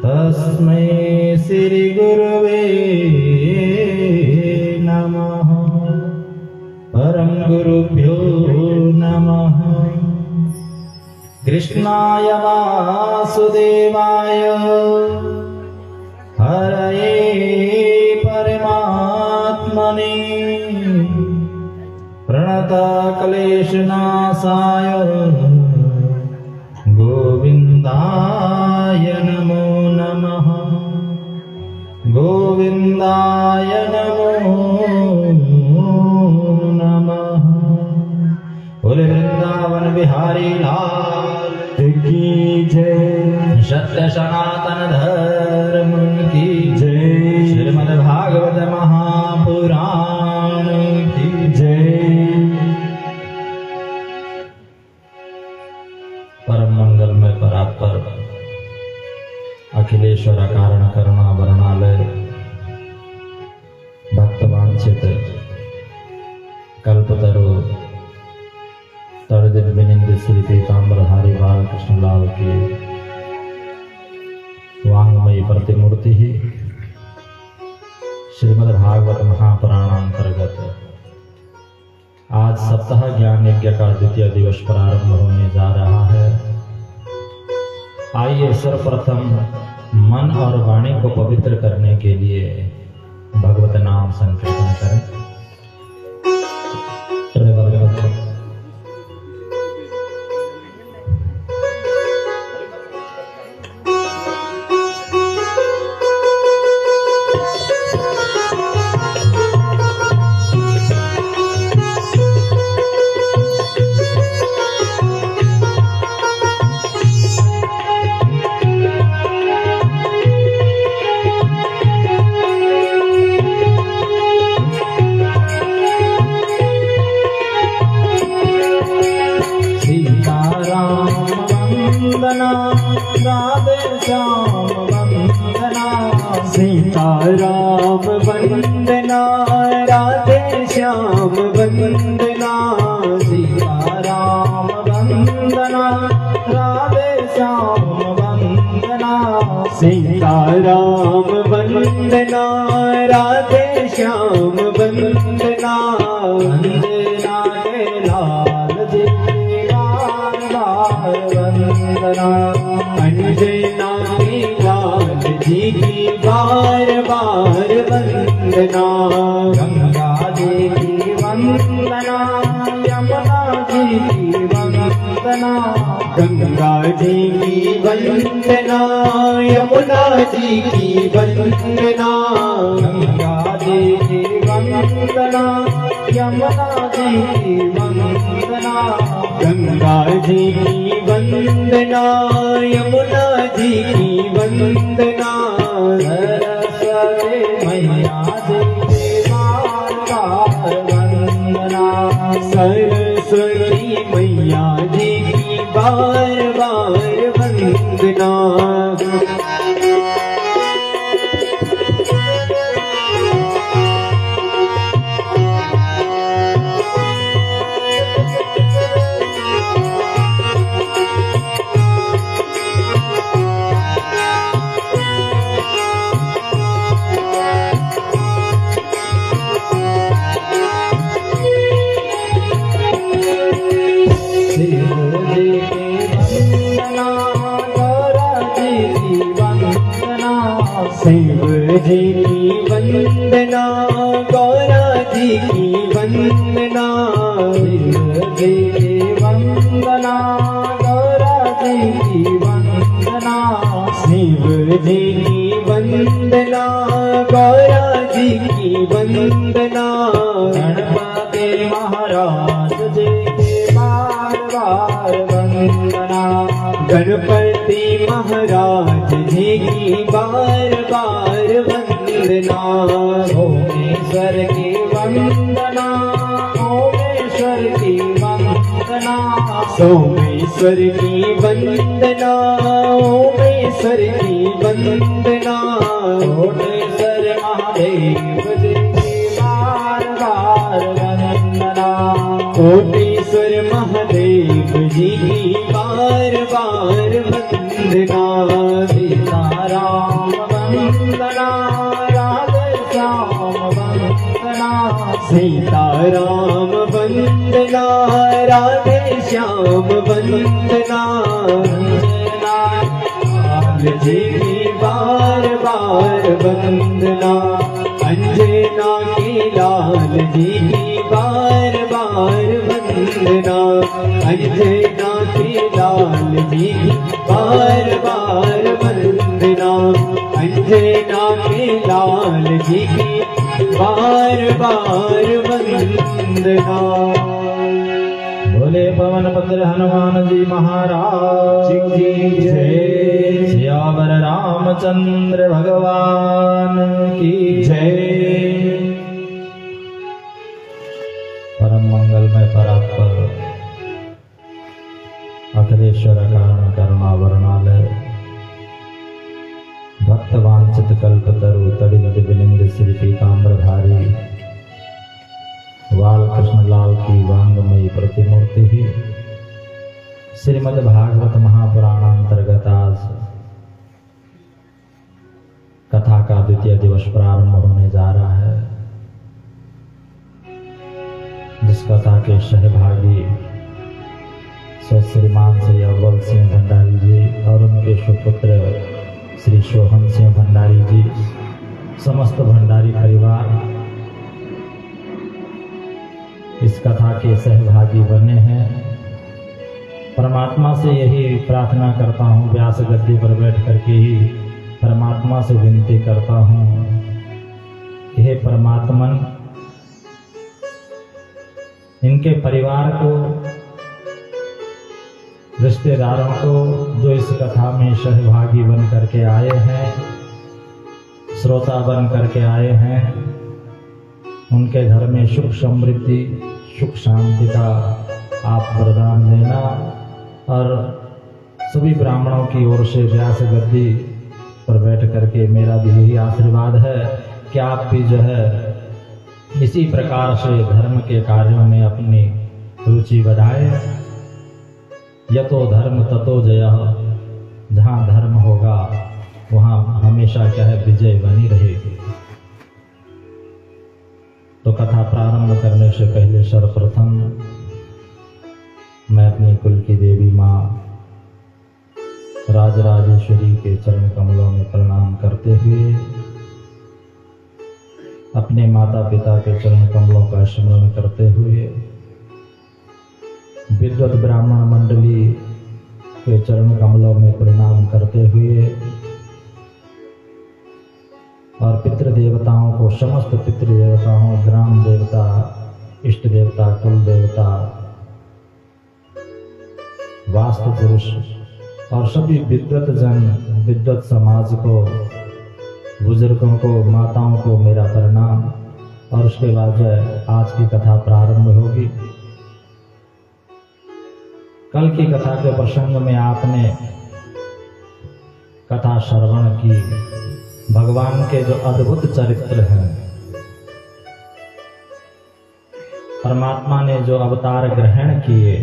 तस्मै श्री गुरुवे नमः। परम गुरुभ्यो नमः। कृष्णाय वासुदेवाय हरये परमात्मने प्रणतक्लेशनाशाय गोविन्दाय नमो नमः। गोविन्दाय नमो नमः। बोले वृंदावन बिहारी लाल की जय। सत्य सनातन धर्म की जय। श्रीमद् भागवत महापुराण की जय। परम मंगल में परात्पर अखिलेश्वर कारण करुणा वर्णालय भक्तवांछित कल्पतरु तड़दिन विनिंद श्री पीताम्बरधारी बालकृष्ण लाल की वांगमयी प्रतिमूर्ति ही श्रीमद् भागवत महापुराणांतर्गत आज सप्ताह ज्ञान यज्ञ का द्वितीय दिवस प्रारंभ होने जा रहा है। आइए सर्वप्रथम मन और वाणी को पवित्र करने के लिए भगवत नाम संकीर्तन करें। राधे श्याम वंदना। सीताराम वंदना राधे श्याम वंदना। सीताराम वंदना राधे श्याम वंदना। सीताराम वंदना राधे श्याम वंदना। अंजना के लाल जी बार बार वंदना। अंजना के लाल जी की बार बार वंदना। गंगा जी की वंदना यमुना जी की वंदना। गंगा जी की वंदना यमुना जी की वंदना। गंगा जी की वंदना यमुना जी की वंदना। गंगा जी की वंदना यमुना जी की वंदना। सरस्वती मैया जी की बार बार वंदना। सरस्वती मैया जी की बार बार वंदना। शिव जी की वंदना गौरा जी की वंदना। शिव जी की वंदना गौरा जी की वंदना। शिव जी की वंदना गौरा जी की वंदना। गणपति महाराज जी की बार बार वंदना। गणपति महाराज जी की बार बार वंदना। ओमेश्वर की वंदना ओमेश्वर की वंदना। सोमेश्वर की वंदना ओमेश्वर की वंदना। कोटेश्वर महादेव जी की बार बार वंदना। कोटेश्वर महादेव जी की बार बार वंदना। सीताराम सीताराम वंदना, राधे श्याम वंदना, लाल जी की बार बार वंदना, अंजना की लाल जी की बार बार वंदना, अंजना की लाल जी की बार बार वंदना, अंजना के लाल जी की बार बार वंदना। बोले पवन पुत्र हनुमान जी महाराज की जय। सियावर रामचंद्र भगवान की जय। परम मंगलमय परात्पर अखिलेश्वर कारण करुणा वर्णालय भक्त वांछित कल्पतरु तड़िनद विलिंद श्री पीताम्बरधारी बाल कृष्ण लाल की वांगमयी प्रतिमूर्ति ही श्रीमद् भागवत महापुराण अंतर्गत आज कथा का द्वितीय दिवस प्रारंभ होने जा रहा है, जिस कथा के सहभागी श्रीमान श्री अव्वल सिंह भंडारी जी और उनके सुपुत्र श्री सोहन सिंह भंडारी जी, समस्त भंडारी परिवार इस कथा के सहभागी बने हैं। परमात्मा से यही प्रार्थना करता हूँ, व्यास गद्दी पर बैठ करके ही परमात्मा से विनती करता हूँ, हे परमात्मन इनके परिवार को, रिश्तेदारों को जो इस कथा में सहभागी बन करके आए हैं, श्रोता बन करके आए हैं, उनके घर में सुख समृद्धि सुख शांति का आप वरदान देना। और सभी ब्राह्मणों की ओर से व्यास गद्दी पर बैठ करके मेरा भी यही आशीर्वाद है कि आप भी जो है इसी प्रकार से धर्म के कार्यों में अपनी रुचि बढ़ाएं। यतो धर्म ततो जयः, जहाँ धर्म होगा वहाँ हमेशा क्या है, विजय बनी रहेगी। तो कथा प्रारंभ करने से पहले सर्वप्रथम मैं अपनी कुल की देवी माँ राजराजेश्वरी के चरण कमलों में प्रणाम करते हुए अपने माता पिता के चरण कमलों का स्मरण करते हुए विद्वत ब्राह्मण मंडली के चरण कमलों में प्रणाम करते हुए और पितृ देवताओं को, समस्त पितृ देवताओं, ग्राम देवता, इष्ट देवता, कुल देवता, वास्तु पुरुष और सभी विद्वत जन, विद्वत समाज को, बुजुर्गों को, माताओं को मेरा प्रणाम। और उसके बाद जो है आज की कथा प्रारंभ होगी। कल की कथा के प्रसंग में आपने कथा श्रवण की, भगवान के जो अद्भुत चरित्र हैं, परमात्मा ने जो अवतार ग्रहण किए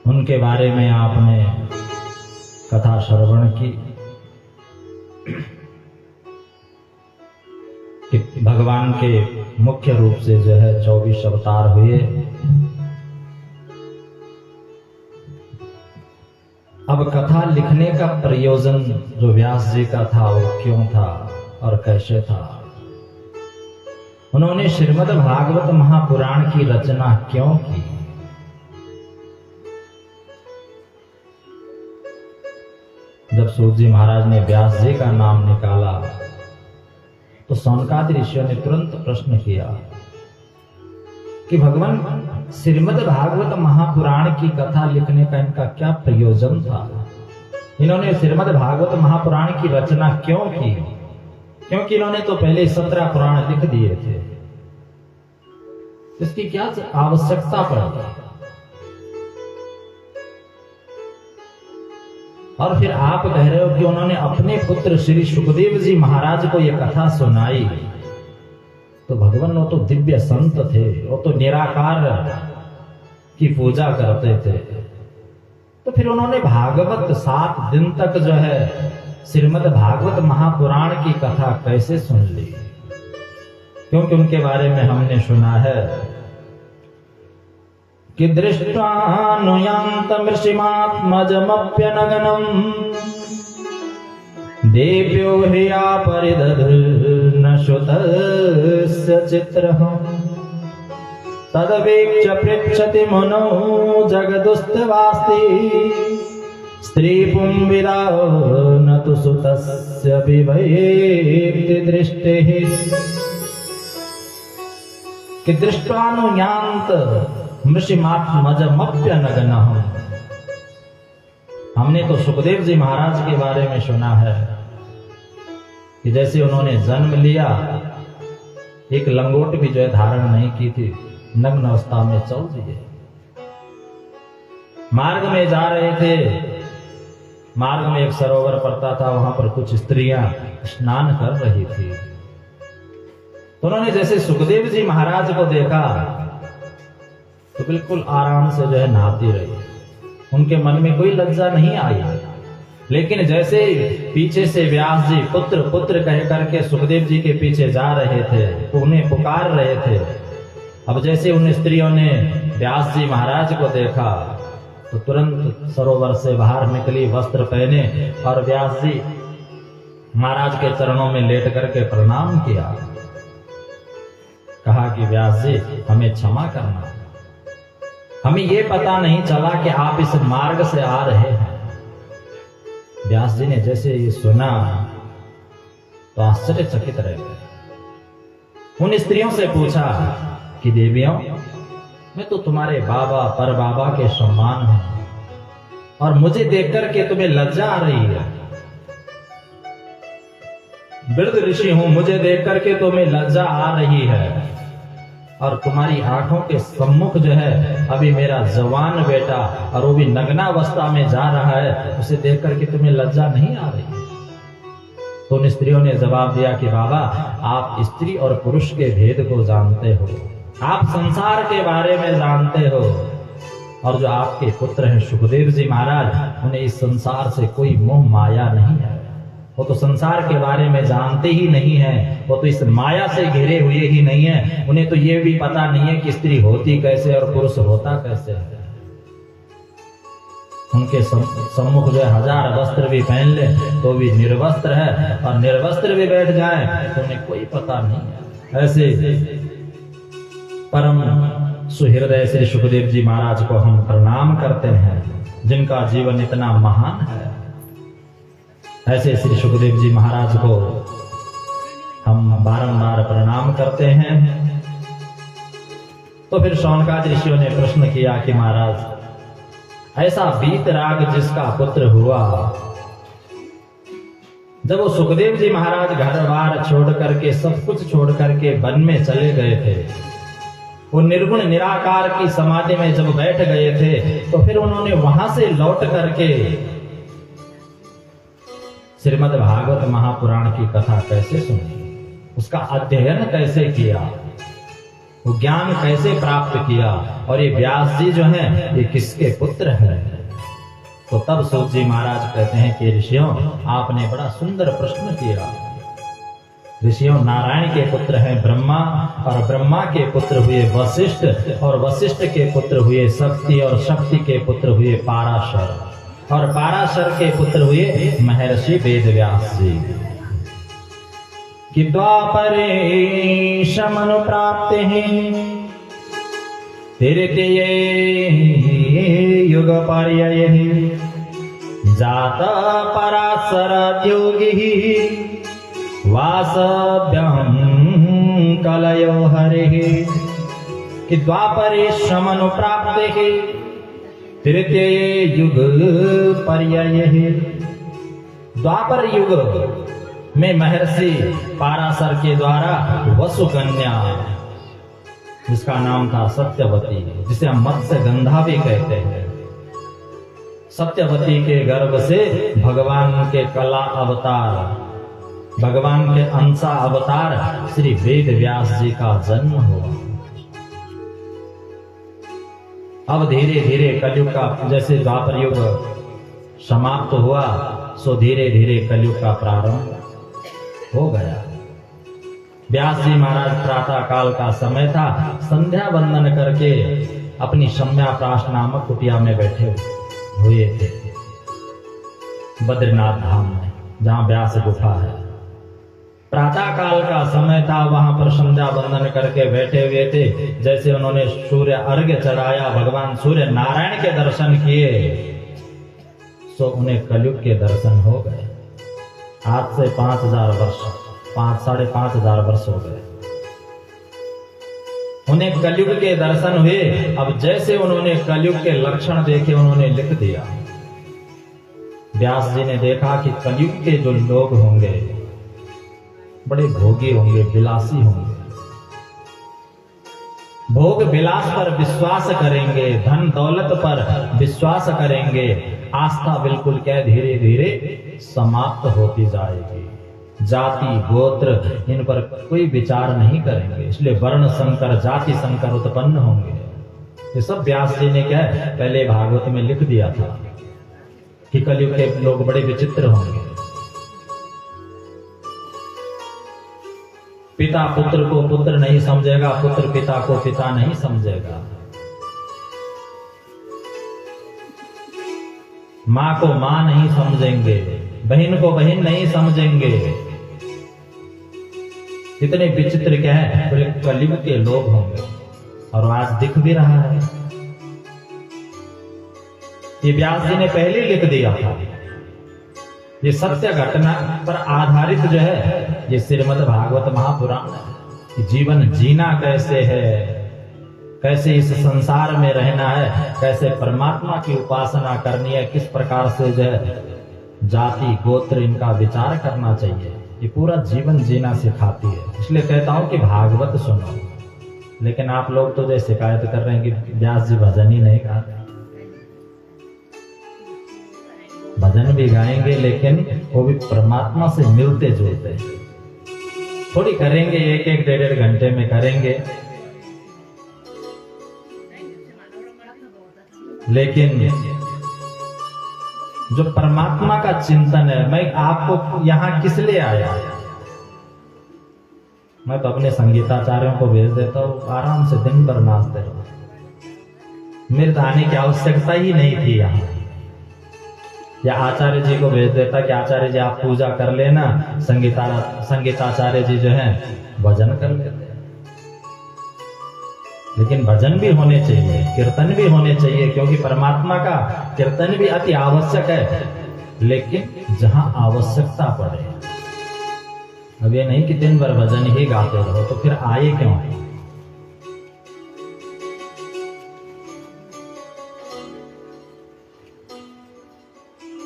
उनके बारे में आपने कथा श्रवण की कि भगवान के मुख्य रूप से जो है 24 अवतार हुए। अब कथा लिखने का प्रयोजन जो व्यास जी का था वो क्यों था और कैसे था, उन्होंने श्रीमद् भागवत महापुराण की रचना क्यों की। जब सूत जी महाराज ने व्यास जी का नाम निकाला तो सौनकादि ऋषियों ने तुरंत प्रश्न किया कि भगवान श्रीमद् भागवत महापुराण की कथा लिखने का इनका क्या प्रयोजन था, इन्होंने श्रीमद् भागवत महापुराण की रचना क्यों की। क्योंकि इन्होंने तो पहले 17 पुराण लिख दिए थे, इसकी क्या आवश्यकता पड़ी। और फिर आप कह रहे हो कि उन्होंने अपने पुत्र श्री सुखदेव जी महाराज को यह कथा सुनाई, तो भगवान वो तो दिव्य संत थे, वो तो निराकार की पूजा करते थे, तो फिर उन्होंने भागवत 7 दिन तक जो है श्रीमद् भागवत महापुराण की कथा कैसे सुन ली। क्योंकि उनके बारे में हमने सुना है कि दृष्ट्वानुयान्तमृषिमात्मजमप्यनगनम् देव्यो ह्रिया परिदधर्न श्रुतस्य चित्रः तदवेक्ष्य पृच्छति मनो जगदुस्तवास्ति स्त्रीपुंविदा न तु सुतस्य विवेक्ति दृष्टिः कि दृष्ट्वानुयान्त मृषिमात्मजमप्यनगनः। हमने तो सुखदेव जी महाराज के बारे में सुना है कि जैसे उन्होंने जन्म लिया, एक लंगोट भी जो है धारण नहीं की थी, नग्न अवस्था में चल दिए। मार्ग में जा रहे थे, मार्ग में एक सरोवर पड़ता था, वहां पर कुछ स्त्रियां स्नान कर रही थी। तो उन्होंने जैसे सुखदेव जी महाराज को देखा तो बिल्कुल आराम से जो है नहाती रही, उनके मन में कोई लज्जा नहीं आई। लेकिन जैसे पीछे से व्यास जी पुत्र पुत्र कह करके सुखदेव जी के पीछे जा रहे थे, उन्हें पुकार रहे थे। अब जैसे उन स्त्रियों ने व्यास जी महाराज को देखा तो तुरंत सरोवर से बाहर निकली, वस्त्र पहने और व्यास जी महाराज के चरणों में लेट करके प्रणाम किया। कहा कि व्यास जी हमें क्षमा करना, हमें ये पता नहीं चला कि आप इस मार्ग से आ रहे हैं। व्यास जी ने जैसे ये सुना तो आश्चर्यचकित रह गए। उन स्त्रियों से पूछा कि देवियों, मैं तो तुम्हारे बाबा पर बाबा के सम्मान हूं और मुझे देख करके तुम्हें लज्जा आ रही है। वृद्ध ऋषि हूं, मुझे देख करके तुम्हें लज्जा आ रही है और तुम्हारी आंखों के सम्मुख जो है अभी मेरा जवान बेटा और वो भी नग्नावस्था में जा रहा है, उसे देख करके तुम्हें लज्जा नहीं आ रही। तो उन स्त्रियों ने जवाब दिया कि बाबा, आप स्त्री और पुरुष के भेद को जानते हो, आप संसार के बारे में जानते हो, और जो आपके पुत्र हैं सुखदेव जी महाराज, उन्हें इस संसार से कोई मोह माया नहीं है। वो तो संसार के बारे में जानते ही नहीं है, वो तो इस माया से घिरे हुए ही नहीं है। उन्हें तो ये भी पता नहीं है कि स्त्री होती कैसे और पुरुष होता कैसे है। उनके सम्मुख जो हजार वस्त्र भी पहन ले तो भी निर्वस्त्र है, और निर्वस्त्र भी बैठ जाए तो उन्हें कोई पता नहीं है। ऐसे परम सुहृदय श्री सुखदेव जी महाराज को हम प्रणाम करते हैं, जिनका जीवन इतना महान है। ऐसे श्री सुखदेव जी महाराज को हम बारंबार प्रणाम करते हैं। तो फिर शौनकादि ऋषियों ने प्रश्न किया कि महाराज, ऐसा वीतराग जिसका पुत्र हुआ, जब वो सुखदेव जी महाराज घर बार छोड़ करके, सब कुछ छोड़ करके वन में चले गए थे, वो निर्गुण निराकार की समाधि में जब बैठ गए थे, तो फिर उन्होंने वहां से लौट करके श्रीमद् भागवत महापुराण की कथा कैसे सुनी, उसका अध्ययन कैसे किया, वो ज्ञान कैसे प्राप्त किया, और ये व्यास जी जो हैं ये किसके पुत्र हैं। तो तब सूत जी महाराज कहते हैं कि ऋषियों, आपने बड़ा सुंदर प्रश्न किया। ऋषियों, नारायण के पुत्र हैं ब्रह्मा, और ब्रह्मा के पुत्र हुए वशिष्ठ, और वशिष्ठ के पुत्र हुए शक्ति, और शक्ति के पुत्र हुए पाराशर, और पाराशर के पुत्र हुए महर्षि वेदव्यास जी। कि द्वापरे शमनु प्राप्ते तृतीये युग पर्यये जाता पराशर योगी वासभ्यं कलयो हरिः। कि द्वापरे शमनु प्राप्ते तृतीय युग पर्यये, द्वापर युग में महर्षि पाराशर के द्वारा वसुकन्या, जिसका नाम था सत्यवती, जिसे हम मत्स्य गंधा भी कहते हैं, सत्यवती के गर्भ से भगवान के कला अवतार, भगवान के अंशा अवतार श्री वेद व्यास जी का जन्म हुआ। अब धीरे धीरे कलयुग का, जैसे द्वापर युग समाप्त हुआ, सो धीरे धीरे कलयुग का प्रारंभ हो गया। व्यास जी महाराज प्रातः काल का समय था, संध्या वंदन करके अपनी शम्याप्राश नामक कुटिया में बैठे हुए थे बद्रीनाथ धाम में, जहां व्यास गुफा है। प्रातः काल का समय था, वहां पर संध्या वंदन करके बैठे हुए थे। जैसे उन्होंने सूर्य अर्घ्य चढ़ाया, भगवान सूर्य नारायण के दर्शन किए, सो उन्हें कलयुग के दर्शन हो गए। आज से 5000 वर्ष, 5,500 वर्ष हो गए, उन्हें कलयुग के दर्शन हुए। अब जैसे उन्होंने कलयुग के लक्षण देखे, उन्होंने लिख दिया। व्यास जी ने देखा कि कलयुग के जो लोग होंगे बड़े भोगी होंगे, विलासी होंगे, भोग विलास पर विश्वास करेंगे, धन दौलत पर विश्वास करेंगे, आस्था बिल्कुल क्या धीरे धीरे समाप्त होती जाएगी। जाति गोत्र इन पर कोई विचार नहीं करेंगे, इसलिए वर्ण संकर जाति संकर उत्पन्न होंगे। ये सब व्यास जी ने क्या है पहले भागवत में लिख दिया था कि कलयुग के लोग बड़े विचित्र होंगे। पिता पुत्र को पुत्र नहीं समझेगा, पुत्र पिता को पिता नहीं समझेगा, माँ को माँ नहीं समझेंगे, बहन को बहन नहीं समझेंगे। इतने विचित्र क्या है, बोले कलयुग के लोग होंगे। और आज दिख भी रहा है, ये व्यास जी ने पहले लिख दिया था। ये सत्य घटना पर आधारित जो है ये श्रीमद् भागवत महापुराण है। जीवन जीना कैसे है, कैसे इस संसार में रहना है, कैसे परमात्मा की उपासना करनी है, किस प्रकार से जो है जाति गोत्र इनका विचार करना चाहिए, ये पूरा जीवन जीना सिखाती है। इसलिए कहता हूं कि भागवत सुनो। लेकिन आप लोग तो जो शिकायत कर रहे हैं कि व्यास जी भजन ही नहीं गाते। भजन भी गाएंगे लेकिन वो भी परमात्मा से मिलते जुलते, थोड़ी करेंगे एक एक डेढ़ डेढ़ घंटे में करेंगे, लेकिन जो परमात्मा का चिंतन है। मैं आपको यहां किस लिए आया, मैं तो अपने संगीताचार्यों को भेज देता हूं, आराम से दिन भर नाचते रहो। मेरे तो आने की आवश्यकता ही नहीं थी यहाँ। या आचार्य जी को भेज देता कि आचार्य जी आप पूजा कर लेना, संगीताचार्य जी जो है भजन कर लेते। लेकिन भजन भी होने चाहिए, कीर्तन भी होने चाहिए, क्योंकि परमात्मा का कीर्तन भी अति आवश्यक है, लेकिन जहां आवश्यकता पड़े। अब ये नहीं कि दिन भर भजन ही गाते रहो, तो फिर आए क्यों?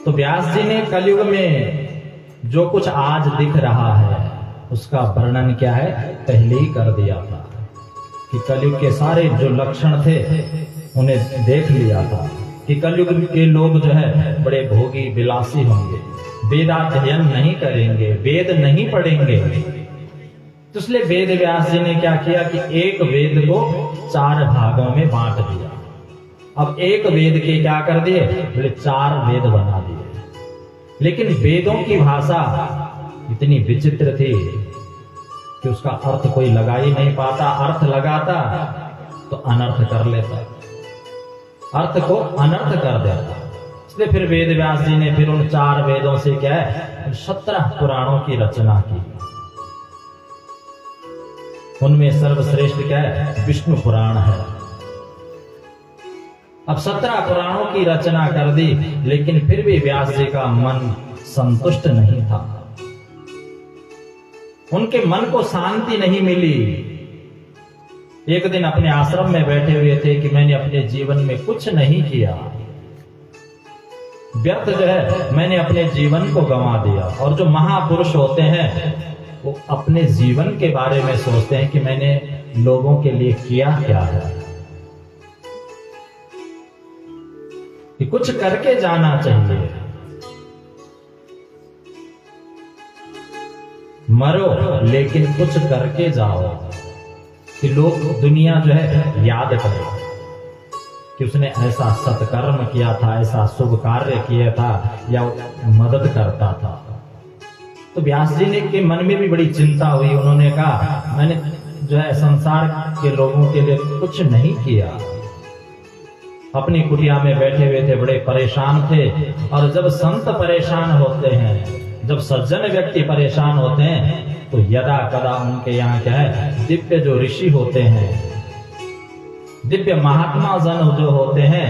तो व्यास जी ने कलयुग में जो कुछ आज दिख रहा है उसका वर्णन क्या है पहले ही कर दिया था कि कलयुग के सारे जो लक्षण थे उन्हें देख लिया था कि कलयुग के लोग जो है बड़े भोगी विलासी होंगे, वेदाध्ययन नहीं करेंगे, वेद नहीं पढ़ेंगे। तो इसलिए वेद व्यास जी ने क्या किया कि एक वेद को 4 भागों में बांट दिया। अब एक वेद के क्या कर दिए, बोले 4 वेद बना दिए। लेकिन वेदों की भाषा इतनी विचित्र थी कि उसका अर्थ कोई लगा ही नहीं पाता। अर्थ लगाता तो अनर्थ कर लेता, अर्थ को अनर्थ कर देता। इसलिए फिर वेद व्यास जी ने फिर उन 4 वेदों से क्या है 17 पुराणों की रचना की। उनमें सर्वश्रेष्ठ क्या है विष्णु पुराण है। अब 17 पुराणों की रचना कर दी, लेकिन फिर भी व्यास जी का मन संतुष्ट नहीं था, उनके मन को शांति नहीं मिली। एक दिन अपने आश्रम में बैठे हुए थे कि मैंने अपने जीवन में कुछ नहीं किया, व्यर्थ जो है मैंने अपने जीवन को गंवा दिया। और जो महापुरुष होते हैं वो अपने जीवन के बारे में सोचते हैं कि मैंने लोगों के लिए किया क्या है, कि कुछ करके जाना चाहिए। मरो लेकिन कुछ करके जाओ, कि लोग दुनिया जो है याद करे कि उसने ऐसा सत्कर्म किया था, ऐसा शुभ कार्य किया था या मदद करता था। तो व्यास जी ने के मन में भी बड़ी चिंता हुई। उन्होंने कहा मैंने जो है संसार के लोगों के लिए कुछ नहीं किया। अपनी कुटिया में बैठे हुए थे, बड़े परेशान थे। और जब संत परेशान होते हैं, जब सज्जन व्यक्ति परेशान होते हैं, तो यदा कदा उनके यहाँ क्या है, दिव्य जो ऋषि होते हैं, दिव्य महात्मा जन जो होते हैं,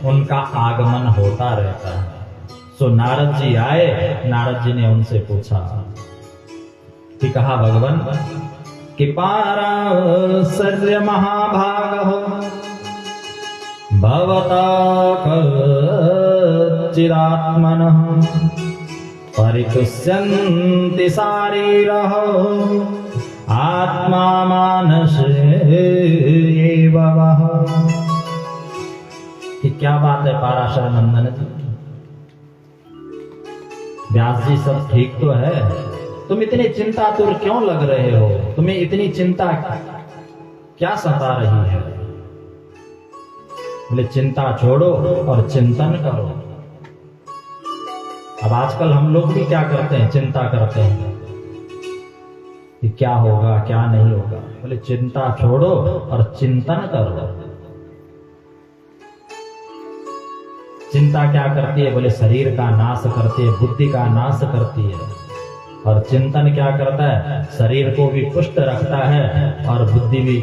उनका आगमन होता रहता है। सो नारद जी आए। नारद जी ने उनसे पूछा कि कहा भगवान कि पाराशर्य महाभाग भवता चिदात्मनः परितुष्यन्ति शारीरः आत्मा मानस एव वः। कि क्या बात है पाराशर नंदन जी, व्यास जी सब ठीक तो है, तुम इतनी चिंतातुर क्यों लग रहे हो? तुम्हें इतनी चिंता क्या सता रही है? बोले चिंता छोड़ो और चिंतन करो। अब आजकल हम लोग भी क्या करते हैं, चिंता करते हैं कि क्या होगा क्या नहीं होगा। बोले चिंता छोड़ो और चिंतन करो। चिंता क्या करती है? बोले शरीर का नाश करती है, बुद्धि का नाश करती है। और चिंतन क्या करता है? शरीर को भी पुष्ट रखता है और बुद्धि भी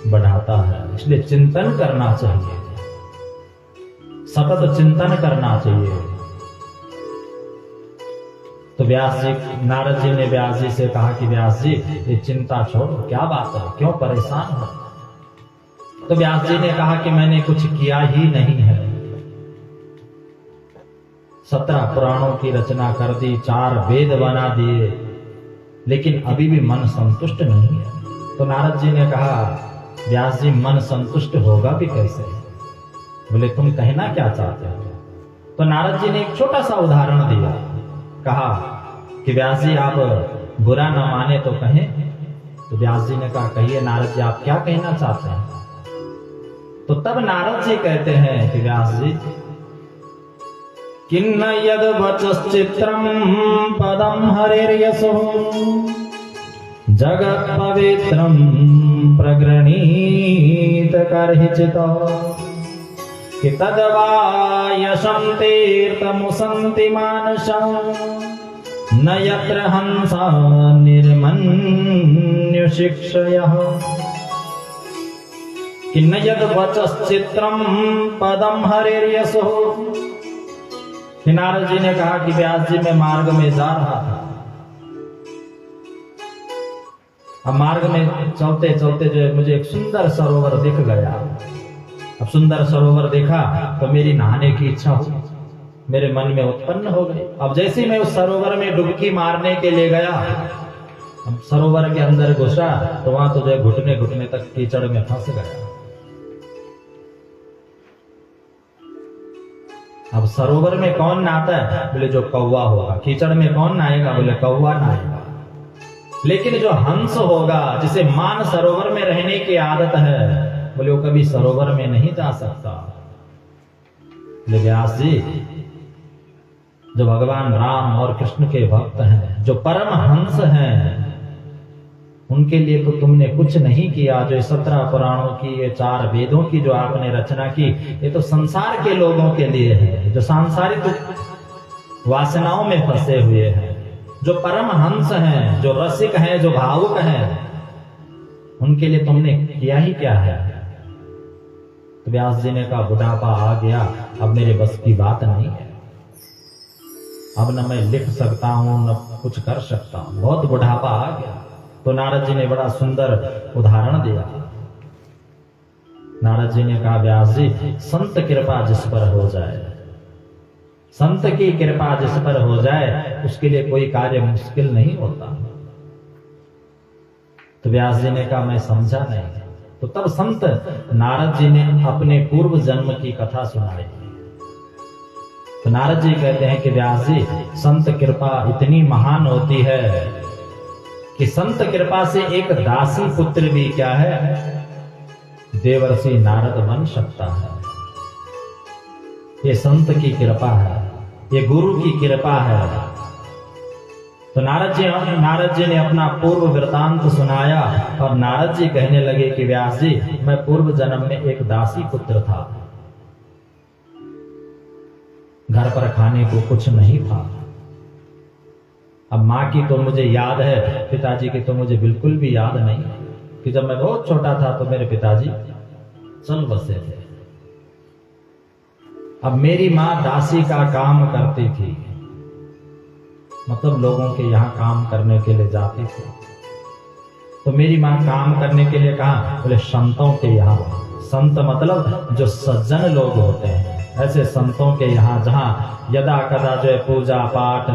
बढ़ाता है। इसलिए चिंतन करना चाहिए, सतत चिंतन करना चाहिए। तो व्यास जी, नारद जी ने व्यास जी से कहा कि व्यास जी ये चिंता छोड़ो, क्या बात है, क्यों परेशान हो? तो व्यास जी ने कहा कि मैंने कुछ किया ही नहीं है। 17 पुराणों की रचना कर दी, 4 वेद बना दिए, लेकिन अभी भी मन संतुष्ट नहीं है। तो नारद जी ने कहा व्यास जी मन संतुष्ट होगा भी कैसे? बोले तुम कहना क्या चाहते हो? तो नारद जी ने एक छोटा सा उदाहरण दिया। कहा कि व्यास जी आप बुरा न माने तो कहें। तो व्यास जी ने कहा कहिए नारद जी आप क्या कहना चाहते हैं? तो तब नारद जी कहते हैं कि व्यास जी किन्न यद वचश्चित्रम पदम हरिर्यसो जगत् पवित्रम प्रगृणीत करहिचितो कि तद्वा यशं तीर्थमुसन्ति मानसं न यत्र हंसा निर्मन्यु शिक्षयः। किन्न यद वचश्चित्रम पदम हरिर्यसो। नारद जी ने कहा कि व्यास जी मैं मार्ग में जा रहा था। अब मार्ग में चलते चलते जो है मुझे एक सुंदर सरोवर दिख गया। अब सुंदर सरोवर देखा तो मेरी नहाने की इच्छा हुई, मेरे मन में उत्पन्न हो गई। अब जैसे मैं उस सरोवर में डुबकी मारने के लिए गया, अब सरोवर के अंदर घुसा तो वहां तो जो है घुटने घुटने तक कीचड़ में फंस गया। अब सरोवर में कौन नहाता है? बोले जो कौवा होगा। कीचड़ में कौन नहाएगा? बोले कौवा नहाएगा। लेकिन जो हंस होगा, जिसे मान सरोवर में रहने की आदत है, बोले वो कभी सरोवर में नहीं जा सकता। बोले व्यास जी जो भगवान राम और कृष्ण के भक्त हैं, जो परम हंस हैं, उनके लिए तो तुमने कुछ नहीं किया। जो 17 पुराणों की, ये 4 वेदों की जो आपने रचना की, ये तो संसार के लोगों के लिए है, जो सांसारिक वासनाओं में फंसे हुए हैं, जो परम हंस हैं, जो रसिक हैं, जो भावुक हैं, उनके लिए तुमने किया ही क्या है? तो व्यास जी ने कहा बुढ़ापा आ गया, अब मेरे बस की बात नहीं है, अब न मैं लिख सकता हूं न कुछ कर सकता हूं, बहुत बुढ़ापा आ गया। तो नारद जी ने बड़ा सुंदर उदाहरण दिया। नारद जी ने कहा व्यास जी संत कृपा जिस पर हो जाए, संत की कृपा जिस पर हो जाए, उसके लिए कोई कार्य मुश्किल नहीं होता। तो व्यास जी ने कहा मैं समझा नहीं। तो तब संत नारद जी ने अपने पूर्व जन्म की कथा सुनाई। तो नारद जी कहते हैं कि व्यास जी संत कृपा इतनी महान होती है कि संत कृपा से एक दासी पुत्र भी क्या है, देवर्षि नारद बन सकता है। ये संत की कृपा है, ये गुरु की कृपा है। तो नारद जी ने अपना पूर्व वृतांत सुनाया और नारद जी कहने लगे कि व्यास जी, मैं पूर्व जन्म में एक दासी पुत्र था, घर पर खाने को कुछ नहीं था। अब माँ की तो मुझे याद है, पिताजी की तो मुझे बिल्कुल भी याद नहीं कि जब मैं बहुत छोटा था तो मेरे पिताजी चल बसे थे। अब मेरी माँ दासी का काम करती थी, मतलब लोगों के यहाँ काम करने के लिए जाती थी। तो मेरी माँ काम करने के लिए कहा? बोले संतों के यहाँ। संत मतलब जो सज्जन लोग होते हैं, ऐसे संतों के यहाँ जहाँ यदा कदा जो है पूजा पाठ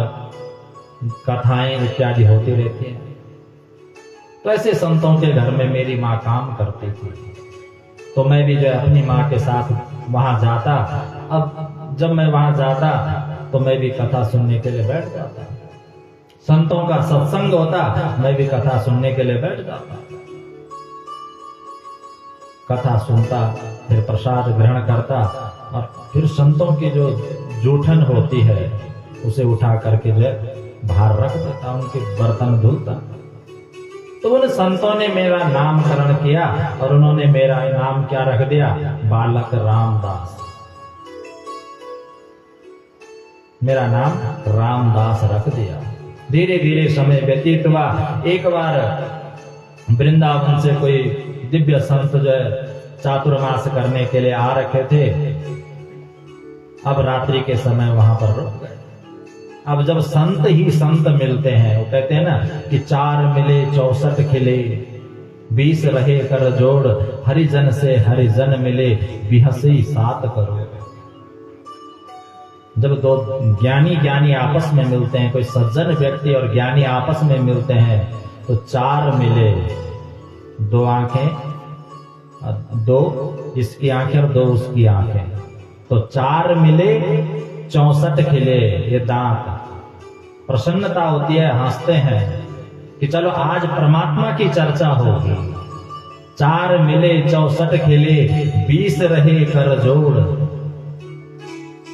कथाएं इत्यादि होती रहती हैं। तो ऐसे संतों के घर में मेरी माँ काम करती थी। तो मैं भी जो है अपनी माँ के साथ वहां जाता। अब जब मैं वहां जाता तो मैं भी कथा सुनने के लिए बैठ जाता। संतों का सत्संग होता, मैं भी कथा सुनने के लिए बैठ जाता। कथा सुनता, फिर प्रसाद ग्रहण करता और फिर संतों की जो जूठन होती है उसे उठा करके जो है बाहर रख देता, उनके बर्तन धुलता। तो बोले संतों ने मेरा नामकरण किया और उन्होंने मेरा नाम क्या रख दिया? बालक रामदास। मेरा नाम रामदास रख दिया। धीरे धीरे समय व्यतीत हुआ। एक बार वृंदावन से कोई दिव्य संत जो है चातुर्मास करने के लिए आ रखे थे। अब रात्रि के समय वहां पर रुक गए। अब जब संत ही संत मिलते हैं, वो कहते हैं ना कि 4 मिले 64 खिले, 20 रहे कर जोड़, हरिजन से हरिजन मिले, बिहसी 7 करोड़। जब दो ज्ञानी आपस में मिलते हैं, कोई सज्जन व्यक्ति और ज्ञानी आपस में मिलते हैं, तो 4 मिले, 2 आंखें, 2 इसकी आंखें और 2 उसकी आंखें, तो 4 मिले 64 खिले। ये दांत, प्रसन्नता होती है, हंसते हैं कि चलो आज परमात्मा की चर्चा होगी। 4 मिले 64 खिले, 20 रहे कर जोड़,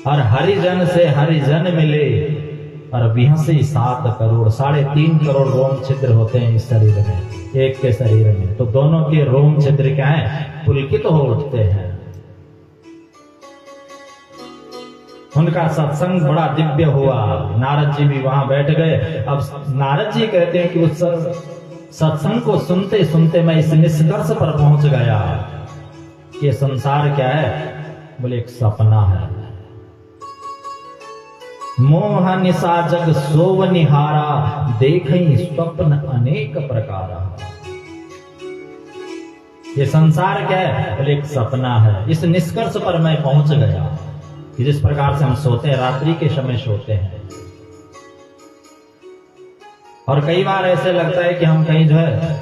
और हरिजन से हरिजन मिले, और बिहसी 7 करोड़। 3.5 करोड़ रोम छिद्र होते हैं इस शरीर में, एक के शरीर में। तो दोनों के रोम छिद्र क्या है? पुलकित हो उठते हैं। उनका सत्संग बड़ा दिव्य हुआ। नारद जी भी वहां बैठ गए। अब नारद जी कहते हैं कि उस सत्संग को सुनते सुनते मैं इस निष्कर्ष पर पहुंच गया कि संसार क्या है? बोले एक सपना है। मोह निशा जग सोव निहारा, देखई स्वप्न अनेक प्रकारा। ये संसार क्या है? बोले एक सपना है। इस निष्कर्ष पर मैं पहुंच गया कि जिस प्रकार से हम सोते हैं, रात्रि के समय सोते हैं, और कई बार ऐसे लगता है कि हम कहीं जो है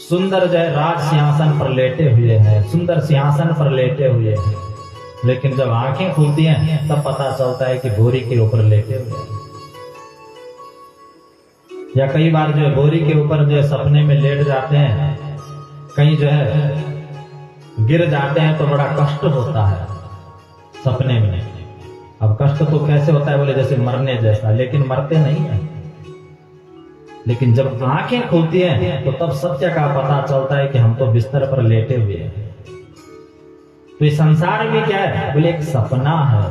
सुंदर जो है राज सिंहासन पर लेटे हुए हैं, सुंदर सिंहासन पर लेटे हुए हैं, लेकिन जब आंखें खुलती हैं तब पता चलता है कि बोरी के ऊपर लेटे हुए हैं। या कई बार जो है बोरी के ऊपर जो है सपने में लेट जाते हैं, कहीं जो है गिर जाते हैं तो बड़ा कष्ट होता है सपने में। अब कष्ट तो कैसे होता है? बोले जैसे मरने जैसा, लेकिन मरते नहीं है। लेकिन जब आंखें खुलती हैं तो तब सत्य का पता चलता है कि हम तो बिस्तर पर लेटे हुए हैं। तो इस संसार में क्या है? बोले एक सपना है,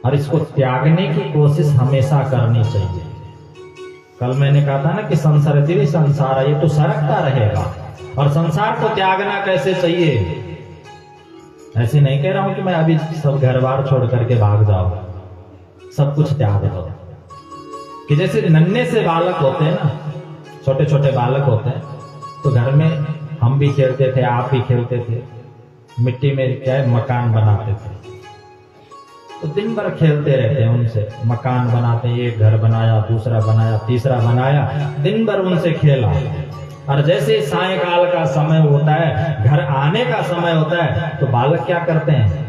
और इसको त्यागने की कोशिश हमेशा करनी चाहिए। कल मैंने कहा था ना कि संसार संसार, ये तो सरकता रहेगा, और संसार को त्यागना कैसे चाहिए? ऐसे नहीं कह रहा हूं कि मैं अभी सब घर बार छोड़ करके भाग जाओ, सब कुछ त्याग दो। कि जैसे नन्हे से बालक होते हैं ना, छोटे छोटे बालक होते हैं, तो घर में हम भी खेलते थे, आप भी खेलते थे, मिट्टी में क्या है मकान बनाते थे, तो दिन भर खेलते रहते हैं उनसे। मकान बनाते हैं, एक घर बनाया, दूसरा बनाया, तीसरा बनाया, दिन भर उनसे खेला। और जैसे सायंकाल का समय होता है, घर आने का समय होता है, तो बालक क्या करते हैं?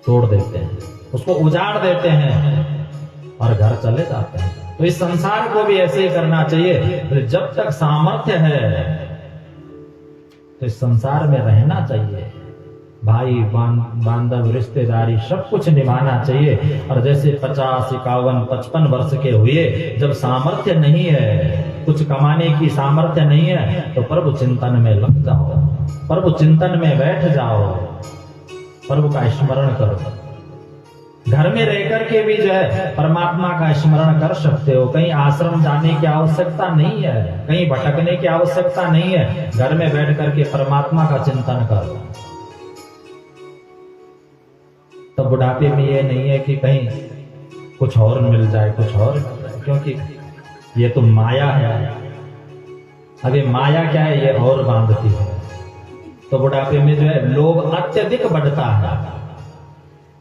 तोड़ देते हैं, उसको उजाड़ देते हैं और घर चले जाते हैं। तो इस संसार को भी ऐसे ही करना चाहिए। तो जब तक सामर्थ्य है तो इस संसार में रहना चाहिए। भाई बांधव रिश्तेदारी सब कुछ निभाना चाहिए। और जैसे 50, 51, 55 वर्ष के हुए, जब सामर्थ्य नहीं है, कुछ कमाने की सामर्थ्य नहीं है, तो प्रभु चिंतन में लग जाओ, प्रभु चिंतन में बैठ जाओ, प्रभु का स्मरण करो। घर में रह करके भी जो है परमात्मा का स्मरण कर सकते हो। कहीं आश्रम जाने की आवश्यकता नहीं है, कहीं भटकने की आवश्यकता नहीं है। घर में बैठ करके परमात्मा का चिंतन करो। तो बुढ़ापे में ये नहीं है कि कहीं कुछ और मिल जाए, कुछ और मिल जाए, क्योंकि ये तो माया है। अभी माया क्या है, ये और बांधती है। तो बुढ़ापे में जो है लोभ अत्यधिक बढ़ता है।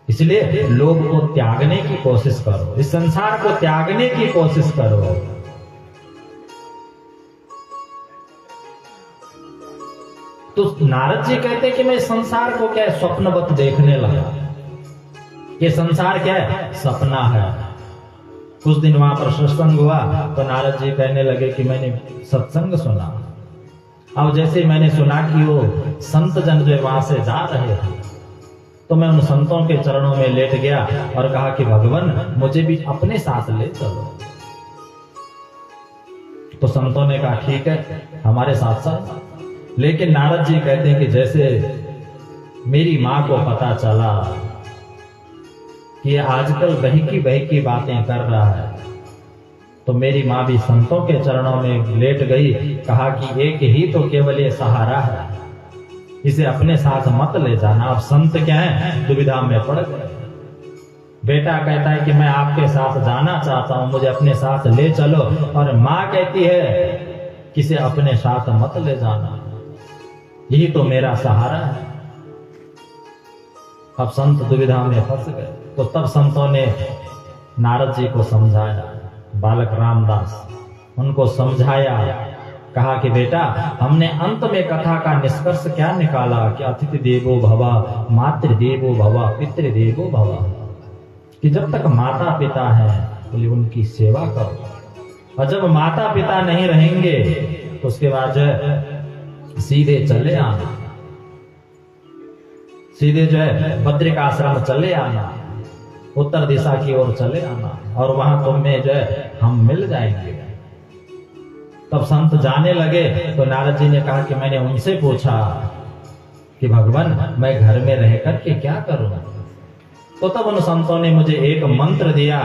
इसलिए लोभ को त्यागने की कोशिश करो, इस संसार को त्यागने की कोशिश करो। तो नारद जी कहते कि मैं संसार को क्या है, स्वप्नवत देखने लगा। ये संसार क्या है, सपना है। कुछ दिन वहां पर सत्संग हुआ तो नारद जी कहने लगे कि मैंने सत्संग सुना। अब जैसे मैंने सुना कि वो संत जन जो वहां से जा रहे थे, तो मैं उन संतों के चरणों में लेट गया और कहा कि भगवान मुझे भी अपने साथ ले चलो। तो संतों ने कहा ठीक है, हमारे साथ साथ। लेकिन नारद जी कहते हैं कि जैसे मेरी मां को पता चला कि आजकल बहकी बातें कर रहा है, तो मेरी मां भी संतों के चरणों में लेट गई। कहा कि एक ही तो केवल ये सहारा है, इसे अपने साथ मत ले जाना। अब संत क्या है, दुविधा में पड़ गए। बेटा कहता है कि मैं आपके साथ जाना चाहता हूं, मुझे अपने साथ ले चलो, और मां कहती है कि इसे अपने साथ मत ले जाना, यही तो मेरा सहारा है। अब संत दुविधा में फंस गए। तो तब संतों ने नारद जी को समझाया, बालक रामदास उनको समझाया। कहा कि बेटा, हमने अंत में कथा का निष्कर्ष क्या निकाला कि अतिथि देवो भव, मातृदेवो भव, पितृदेवो भव, कि जब तक माता पिता है बोले उनकी सेवा करो, और जब माता पिता नहीं रहेंगे तो उसके बाद जो सीधे चले आना, सीधे जो है बद्रिकाश्रम चले आना, उत्तर दिशा की ओर चले आना, और वहां तुम्हें जो है हम मिल जाएंगे। तब संत जाने लगे तो नारद जी ने कहा कि मैंने उनसे पूछा कि भगवान मैं घर में रह करके क्या करूं। तो तब उन संतों ने मुझे एक मंत्र दिया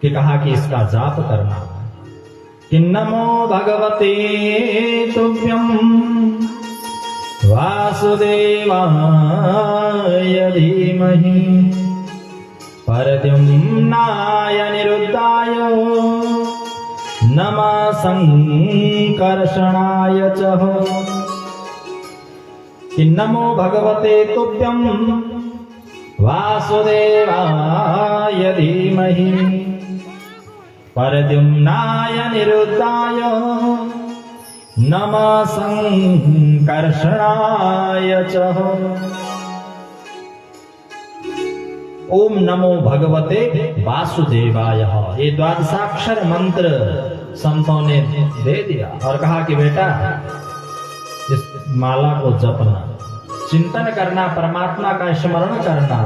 कि कहा कि इसका जाप करना कि नमो भगवते तुभ्यं वासुदेवाय धीमहि परद्युम्नाय निरुद्धाय नमः संकर्षणाय च। कि नमो भगवते तुभ्यं वासुदेवाय धीमहि परद्युम्नाय निरुद्धाय नमः संकर्षणाय च। ओम नमो भगवते वासुदेवाय, ये द्वादशाक्षर मंत्र संतों ने दे दिया और कहा कि बेटा इस माला को जपना, चिंतन करना, परमात्मा का स्मरण करना।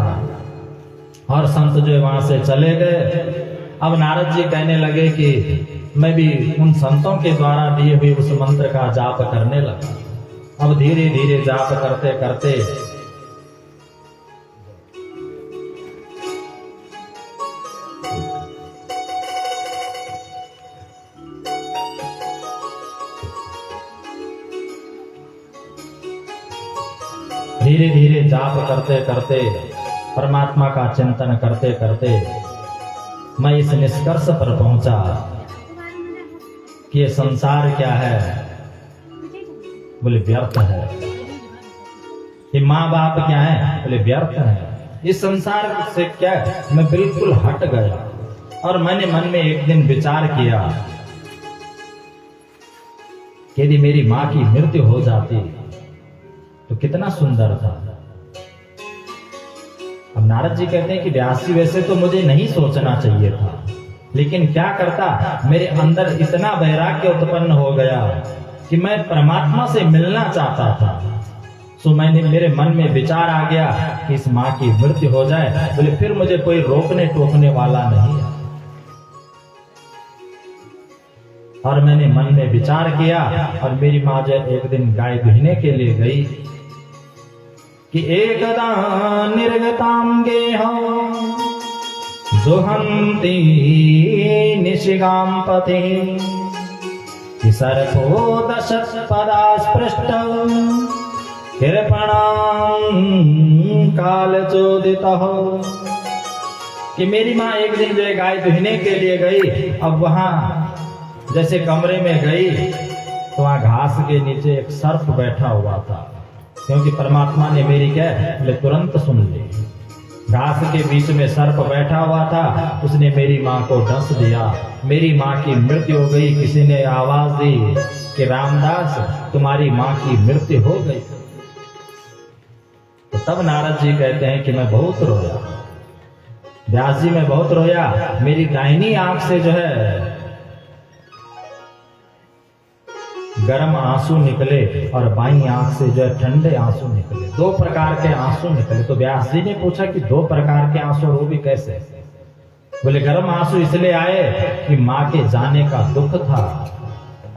और संत जो वहां से चले गए। अब नारद जी कहने लगे कि मैं भी उन संतों के द्वारा दिए हुए उस मंत्र का जाप करने लगा। अब धीरे धीरे जाप करते करते धीरे धीरे जाप करते करते परमात्मा का चिंतन करते करते मैं इस निष्कर्ष पर पहुंचा कि ये संसार क्या है, बोले व्यर्थ है। ये माँ बाप क्या है, बोले व्यर्थ है। इस संसार से क्या है, मैं बिल्कुल हट गया। और मैंने मन में एक दिन विचार किया कि यदि मेरी माँ की मृत्यु हो जाती तो कितना सुंदर था। अब नारद जी कहते हैं कि व्यास जी वैसे तो मुझे नहीं सोचना चाहिए था, लेकिन क्या करता, मेरे अंदर इतना वैराग्य उत्पन्न हो गया कि मैं परमात्मा से मिलना चाहता था। सो मेरे मन में विचार आ गया कि इस माँ की मृत्यु हो जाए, बोले फिर मुझे कोई रोकने टोकने वाला नहीं है। और मैंने मन में विचार किया और मेरी माँ जो एक दिन गाय दुहने के लिए गई कि एकदा निर्गताम गेहो जुहन्ति निशिगाम पथे कि सर्पो दशपदा स्पृष्ट कृपणां कालचोदितः। कि मेरी माँ एक दिन जो है गाय दुहने के लिए गई, अब वहां जैसे कमरे में गई तो वहां घास के नीचे एक सर्प बैठा हुआ था, क्योंकि परमात्मा ने मेरी क्या बोले तुरंत सुन ली। घास के बीच में सर्प बैठा हुआ था, उसने मेरी माँ को डस दिया। मेरी माँ की मृत्यु हो गई। किसी ने आवाज दी कि रामदास तुम्हारी माँ की मृत्यु हो गई। तो तब नारद जी कहते हैं कि मैं बहुत रोया, व्यास जी मैं बहुत रोया। मेरी दाहिनी आंख से जो है गर्म आंसू निकले और बाईं आंख से जो है ठंडे आंसू निकले। दो प्रकार के आंसू निकले। तो व्यास जी ने पूछा कि दो प्रकार के आंसू वो भी कैसे? बोले गर्म आंसू इसलिए आए कि माँ के जाने का दुख था,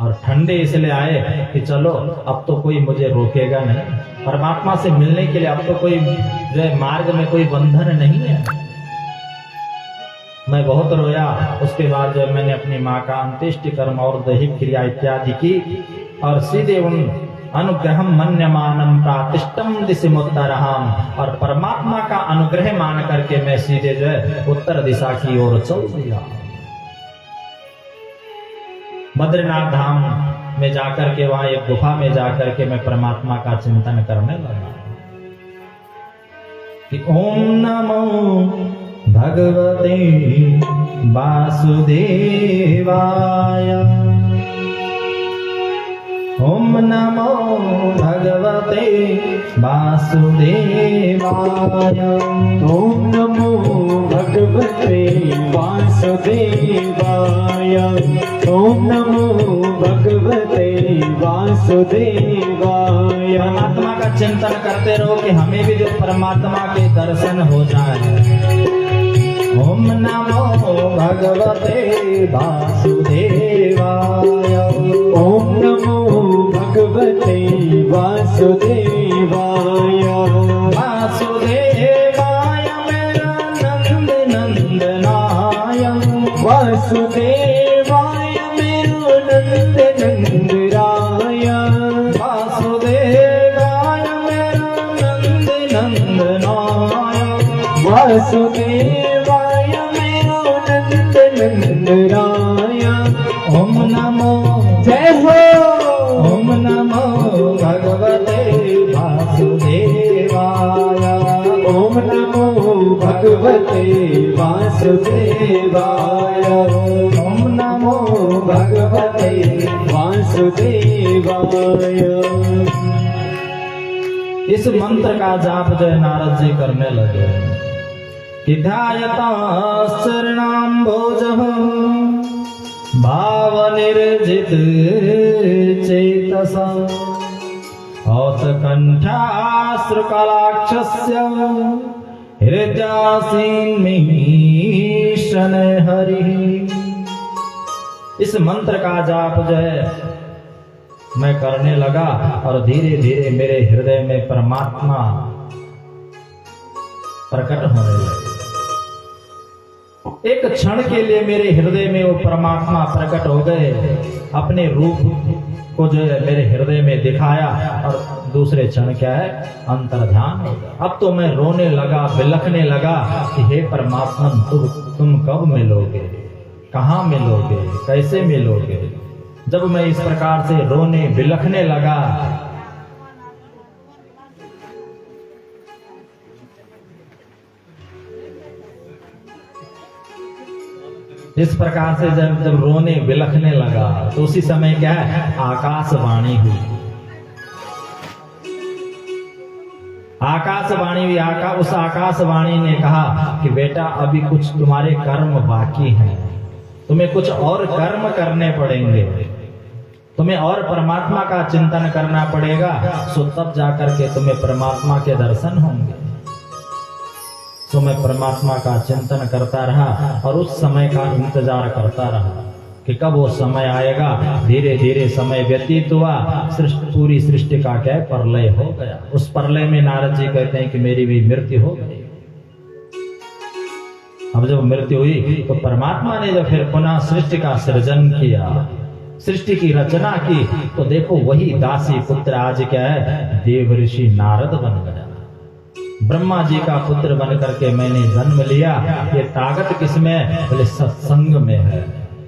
और ठंडे इसलिए आए कि चलो अब तो कोई मुझे रोकेगा नहीं, परमात्मा से मिलने के लिए अब तो कोई जो है मार्ग में कोई बंधन नहीं है। मैं बहुत रोया। उसके बाद जो मैंने अपनी माँ का अंत्येष्टि कर्म और दैहिक क्रिया इत्यादि की, और सीधे उन अनुग्रहम मन्यमानम प्रातिष्ठम दिशमुत्तरहम, और परमात्मा का अनुग्रह मान करके मैं सीधे जो है उत्तर दिशा की ओर चल दिया। बद्रीनाथ धाम में जाकर के वहां एक गुफा में जाकर के मैं परमात्मा का चिंतन करने लगा कि ओम नमो भगवते वासुदेवाय, ओम नमो भगवते वासुदेवाय, ओम नमो भगवते वासुदेवाय, ओम नमो भगवते वासुदेवाय। परमात्मा का चिंतन करते रहो कि हमें भी जो परमात्मा के दर्शन हो जाए। ओम नमो भगवते वासुदेवाय, ओम नमो भगवते वासुदेवाय, वासुदेवाय मेरा नंद नंदनाय, वासुदेवाय मेरो नंद नंदराय, वासुदेवाय मेरा नंद नंदनाय, वासुदेवाय मेरो नंद नंदराय। ओम नमो जय हो, ओम नमो भगवते वासुदेवाय, ओम नमो भगवते वासुदेवाय, ओम नमो भगवते वासुदेवाय। इस मंत्र का जाप जय नारद जी करने लगे कि ध्यायता शरणाम्भोजः भाव निर्जित चेतसा औतकण्ठाश्रुकलाक्षस्य हृदयासीन्मीशन हरिः। इस मंत्र का जाप जो है मैं करने लगा, और धीरे धीरे मेरे हृदय में परमात्मा प्रकट होने लगे। एक क्षण के लिए मेरे हृदय में वो परमात्मा प्रकट हो गए, अपने रूप को जो है मेरे हृदय में दिखाया, और दूसरे क्षण क्या है अंतर्ध्यान हो गया। अब तो मैं रोने लगा, बिलखने लगा कि हे परमात्मा तुम कब मिलोगे, कहाँ मिलोगे, कैसे मिलोगे। जब मैं इस प्रकार से रोने बिलखने लगा, इस प्रकार से जब रोने बिलखने लगा, तो उसी समय क्या है आकाशवाणी हुई। आकाशवाणी हुई। उस आकाशवाणी ने कहा कि बेटा अभी कुछ तुम्हारे कर्म बाकी हैं, तुम्हें कुछ और कर्म करने पड़ेंगे। तुम्हें और परमात्मा का चिंतन करना पड़ेगा, सो तब जाकर के तुम्हें परमात्मा के दर्शन होंगे। सो मैं परमात्मा का चिंतन करता रहा और उस समय का इंतजार करता रहा कि कब वो समय आएगा। धीरे धीरे समय व्यतीत हुआ, पूरी सृष्टि का क्या प्रलय हो गया। उस प्रलय में नारद जी कहते हैं कि मेरी भी मृत्यु हो गई। अब जब मृत्यु हुई तो परमात्मा ने जब फिर पुनः सृष्टि का सृजन किया, सृष्टि की रचना की, तो देखो वही दासी पुत्र आज क्या है, देव ऋषि नारद बन गया। ब्रह्मा जी का पुत्र बन करके मैंने जन्म लिया। ये ताकत किसमें है? बोले सत्संग में है।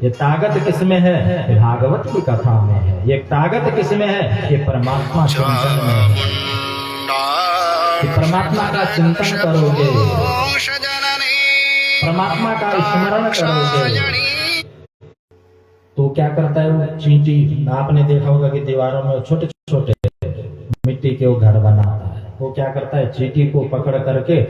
ये ताकत किसमें है? भागवत की कथा में है। ये ताकत किसमें है? ये परमात्मा चिंतन में है। परमात्मा का चिंतन करोगे, परमात्मा का स्मरण करोगे तो क्या करता है वो चींटी। आपने देखा होगा कि दीवारों में छोटे छोटे मिट्टी के वो घर बनाता है। वो क्या करता है, चींटी को पकड़ करके